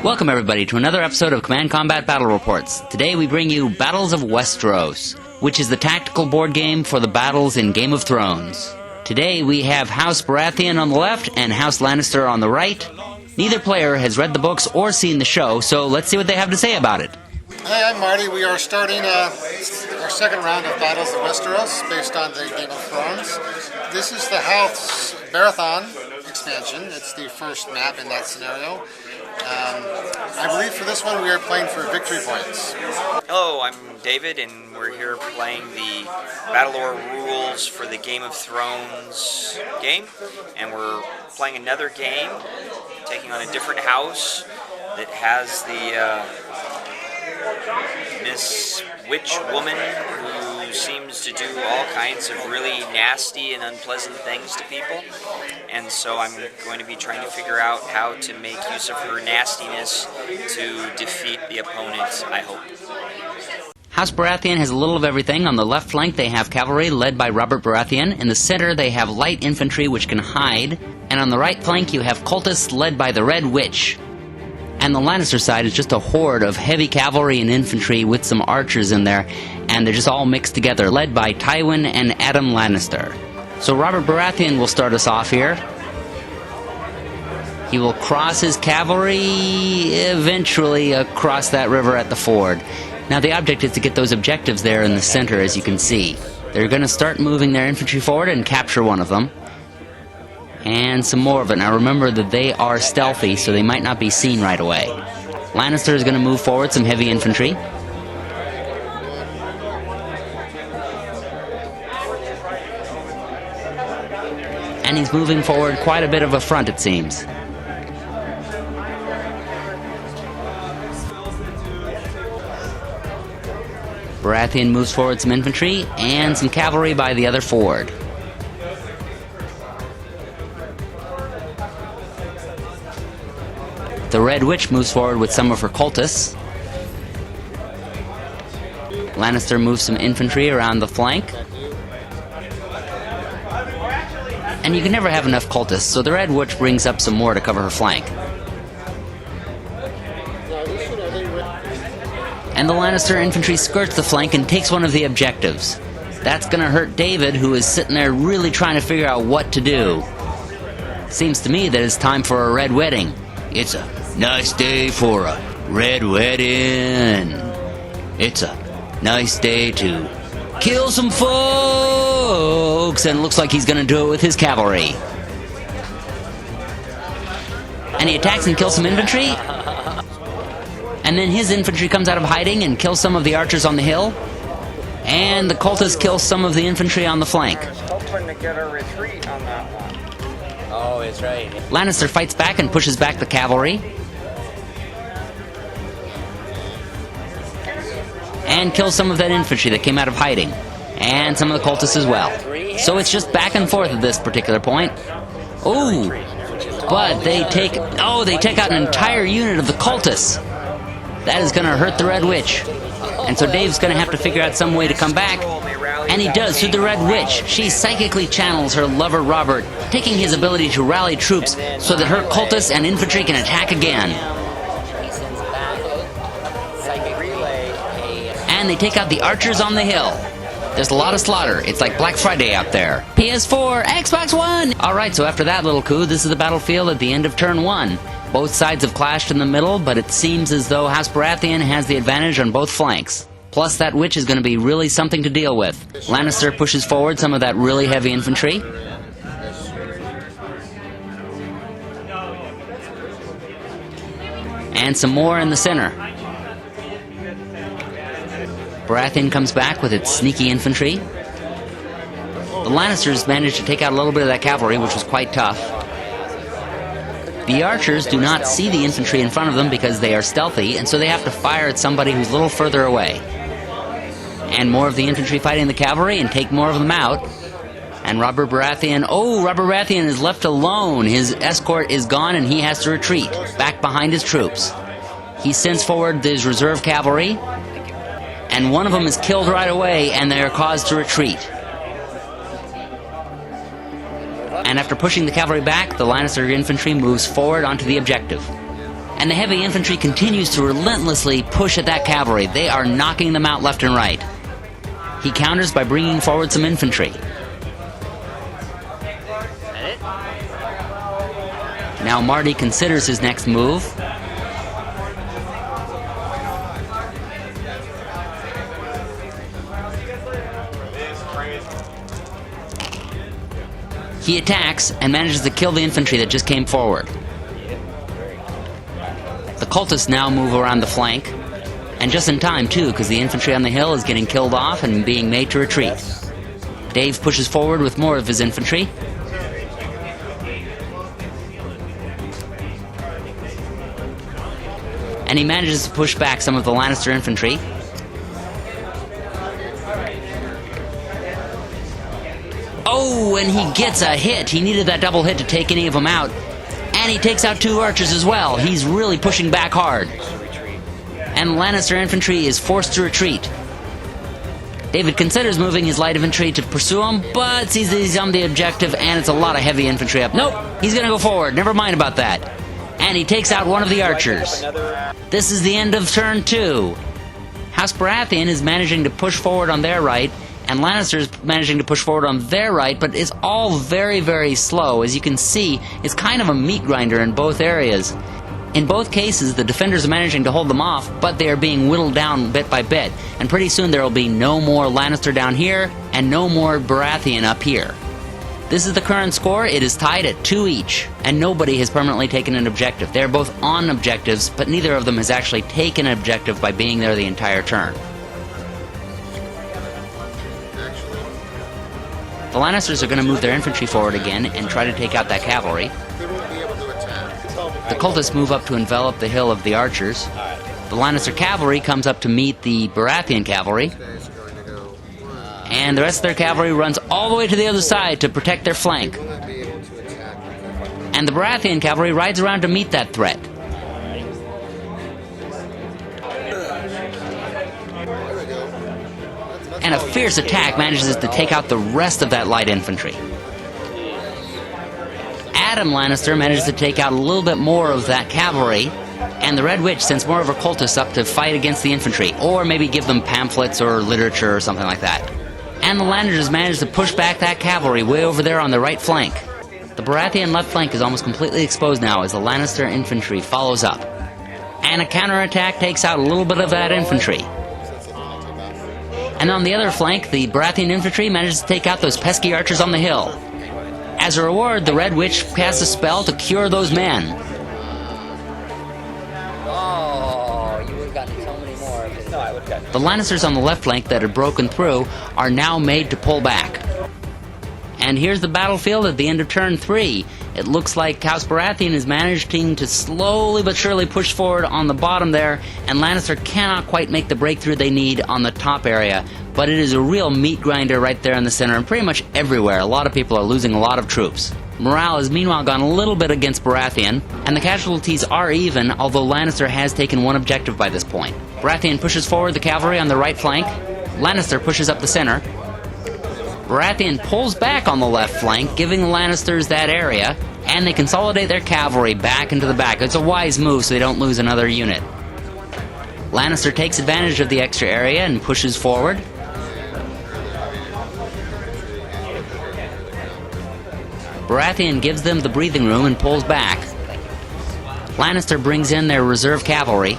Welcome everybody to another episode of Command Combat Battle Reports. Today we bring you Battles of Westeros, which is the tactical board game for the battles in Game of Thrones. Today we have House Baratheon on the left and House Lannister on the right. Neither player has read the books or seen the show, so let's see what they have to say about it. Hi, I'm Marty. We are starting our second round of Battles of Westeros based on the Game of Thrones. This is the House Baratheon expansion. It's the first map in that scenario. I believe for this one we are playing for victory points. Hello, I'm David, and we're here playing the Battle Lore rules for the Game of Thrones game. And we're playing another game, taking on a different house that has the Miss Witch Woman who seems to do all kinds of really nasty and unpleasant things to people. And so I'm going to be trying to figure out how to make use of her nastiness to defeat the opponent, I hope. House Baratheon has a little of everything. On the left flank they have cavalry led by Robert Baratheon. In the center they have light infantry which can hide. And on the right flank you have cultists led by the Red Witch. And the Lannister side is just a horde of heavy cavalry and infantry with some archers in there, and they're just all mixed together, led by Tywin and Adam Lannister. So Robert Baratheon will start us off here. He will cross his cavalry eventually across that river at the ford. Now the object is to get those objectives there in the center, as you can see. They're going to start moving their infantry forward and capture one of them. And some more of it. Now remember that they are stealthy, so they might not be seen right away. Lannister is going to move forward some heavy infantry. And he's moving forward quite a bit of a front, it seems. Baratheon moves forward some infantry and some cavalry by the other ford. The Red Witch moves forward with some of her cultists. Lannister moves some infantry around the flank. And you can never have enough cultists, so the Red Witch brings up some more to cover her flank. And the Lannister infantry skirts the flank and takes one of the objectives. That's gonna hurt David, who is sitting there really trying to figure out what to do. Seems to me that it's time for a red wedding. It's a nice day for a red wedding. It's a nice day to kill some folks. And it looks like he's going to do it with his cavalry. And he attacks and kills some infantry. And then his infantry comes out of hiding and kills some of the archers on the hill. And the cultists kill some of the infantry on the flank. Hoping to get a retreat on that one. Oh, that's right. Lannister fights back and pushes back the cavalry. And kills some of that infantry that came out of hiding. And some of the cultists as well. So it's just back and forth at this particular point. Ooh! But they take out an entire unit of the cultists. That is going to hurt the Red Witch. And so Dave's going to have to figure out some way to come back. And he does through the Red Witch. She psychically channels her lover Robert, taking his ability to rally troops so that her cultists and infantry can attack again. And they take out the archers on the hill. There's a lot of slaughter. It's like Black Friday out there. PS4, Xbox One! Alright, so after that little coup, this is the battlefield at the end of turn 1. Both sides have clashed in the middle, but it seems as though House Baratheon has the advantage on both flanks. Plus, that witch is going to be really something to deal with. Lannister pushes forward some of that really heavy infantry. And some more in the center. Baratheon comes back with its sneaky infantry. The Lannisters managed to take out a little bit of that cavalry, which was quite tough. The archers do not see the infantry in front of them because they are stealthy, and so they have to fire at somebody who's a little further away. And more of the infantry fighting the cavalry and take more of them out. And Robert Baratheon is left alone. His escort is gone and he has to retreat back behind his troops. He sends forward his reserve cavalry, and one of them is killed right away and they are caused to retreat. And after pushing the cavalry back, the Lannister infantry moves forward onto the objective. And the heavy infantry continues to relentlessly push at that cavalry. They are knocking them out left and right. He counters by bringing forward some infantry. Now Marty considers his next move. He attacks and manages to kill the infantry that just came forward. The cultists now move around the flank, and just in time too, because the infantry on the hill is getting killed off and being made to retreat. Dave pushes forward with more of his infantry. And he manages to push back some of the Lannister infantry. Oh, and he gets a hit. He needed that double hit to take any of them out. And he takes out 2 archers as well. He's really pushing back hard. And Lannister infantry is forced to retreat. David considers moving his light infantry to pursue him, but sees that he's on the objective and it's a lot of heavy infantry up. Nope, he's gonna go forward. Never mind about that. And he takes out one of the archers. This is the end of turn 2. House Baratheon is managing to push forward on their right, and Lannister's managing to push forward on their right, but it's all very, very slow. As you can see, it's kind of a meat grinder in both areas. In both cases, the defenders are managing to hold them off, but they are being whittled down bit by bit. And pretty soon there will be no more Lannister down here, and no more Baratheon up here. This is the current score. It is tied at 2 each, and nobody has permanently taken an objective. They're both on objectives, but neither of them has actually taken an objective by being there the entire turn. The Lannisters are going to move their infantry forward again and try to take out that cavalry. The cultists move up to envelop the hill of the archers. The Lannister cavalry comes up to meet the Baratheon cavalry. And the rest of their cavalry runs all the way to the other side to protect their flank. And the Baratheon cavalry rides around to meet that threat. And a fierce attack manages to take out the rest of that light infantry. Adam Lannister manages to take out a little bit more of that cavalry, and the Red Witch sends more of her cultists up to fight against the infantry, or maybe give them pamphlets or literature or something like that. And the Lannisters manage to push back that cavalry way over there on the right flank. The Baratheon left flank is almost completely exposed now as the Lannister infantry follows up. And a counterattack takes out a little bit of that infantry. And on the other flank, the Baratheon infantry manages to take out those pesky archers on the hill. As a reward, the Red Witch casts a spell to cure those men. Oh, you would have gotten so many more. No, I would have gotten. The Lannisters on the left flank that had broken through are now made to pull back. And here's the battlefield at the end of turn 3. It looks like House Baratheon is managing to slowly but surely push forward on the bottom there, and Lannister cannot quite make the breakthrough they need on the top area. But it is a real meat grinder right there in the center, and pretty much everywhere. A lot of people are losing a lot of troops. Morale has meanwhile gone a little bit against Baratheon, and the casualties are even, although Lannister has taken one objective by this point. Baratheon pushes forward the cavalry on the right flank. Lannister pushes up the center. Baratheon pulls back on the left flank, giving the Lannisters that area, and they consolidate their cavalry back into the back. It's a wise move so they don't lose another unit. Lannister takes advantage of the extra area and pushes forward. Baratheon gives them the breathing room and pulls back. Lannister brings in their reserve cavalry.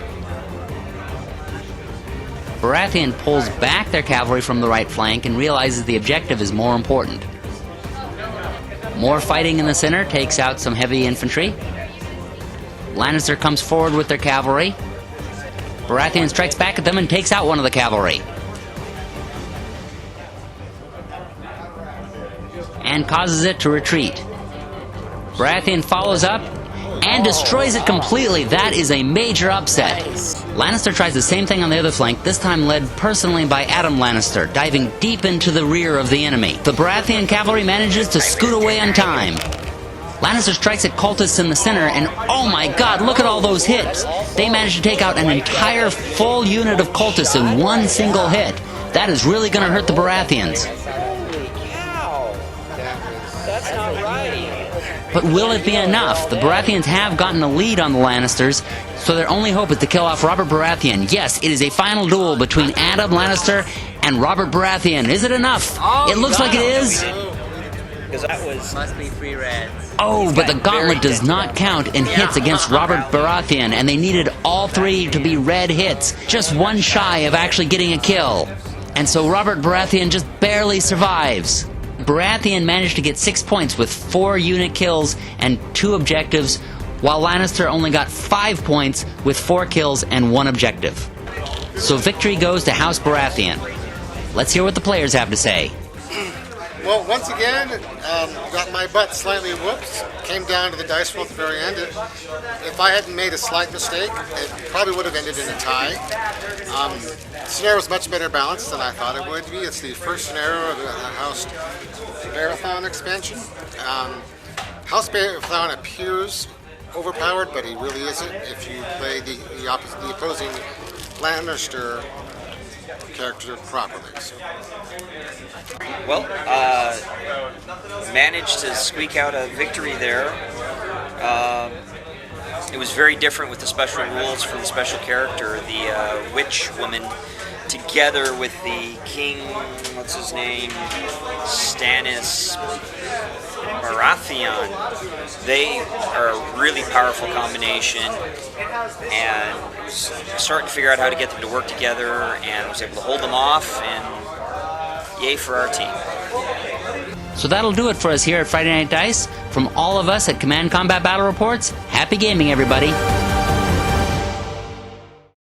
Baratheon pulls back their cavalry from the right flank and realizes the objective is more important. More fighting in the center takes out some heavy infantry. Lannister comes forward with their cavalry. Baratheon strikes back at them and takes out one of the cavalry. And causes it to retreat. Baratheon follows up and destroys it completely. That is a major upset. Lannister tries the same thing on the other flank, this time led personally by Adam Lannister, diving deep into the rear of the enemy. The Baratheon cavalry manages to scoot away on time. Lannister strikes at cultists in the center, and oh my god, look at all those hits! They managed to take out an entire full unit of cultists in one single hit. That is really going to hurt the Baratheons. That's not right. But will it be enough? The Baratheons have gotten a lead on the Lannisters, so their only hope is to kill off Robert Baratheon. Yes, it is a final duel between Adam Lannister and Robert Baratheon. Is it enough? It looks like it is. Because that was... Must be free reds. Oh, but the gauntlet does not count in hits against Robert Baratheon, and they needed all three to be red hits, just one shy of actually getting a kill. And so Robert Baratheon just barely survives. Baratheon managed to get 6 points with 4 unit kills and 2 objectives, while Lannister only got 5 points with 4 kills and 1 objective. So victory goes to House Baratheon. Let's hear what the players have to say. Well, once again, got my butt slightly whooped. Came down to the dice roll at the very end. If I hadn't made a slight mistake, it probably would have ended in a tie. The scenario was much better balanced than I thought it would be. It's the first scenario of the House Baratheon expansion. House Baratheon appears overpowered, but he really isn't if you play the opposing Lannister character properly. So. Well, managed to squeak out a victory there. It was very different with the special rules for the special character, the witch woman, together with the king, what's his name, Stannis Baratheon. They are a really powerful combination, and I was starting to figure out how to get them to work together, and I was able to hold them off, and yay for our team. So that'll do it for us here at Friday Night Dice. From all of us at Command Combat Battle Reports, happy gaming, everybody.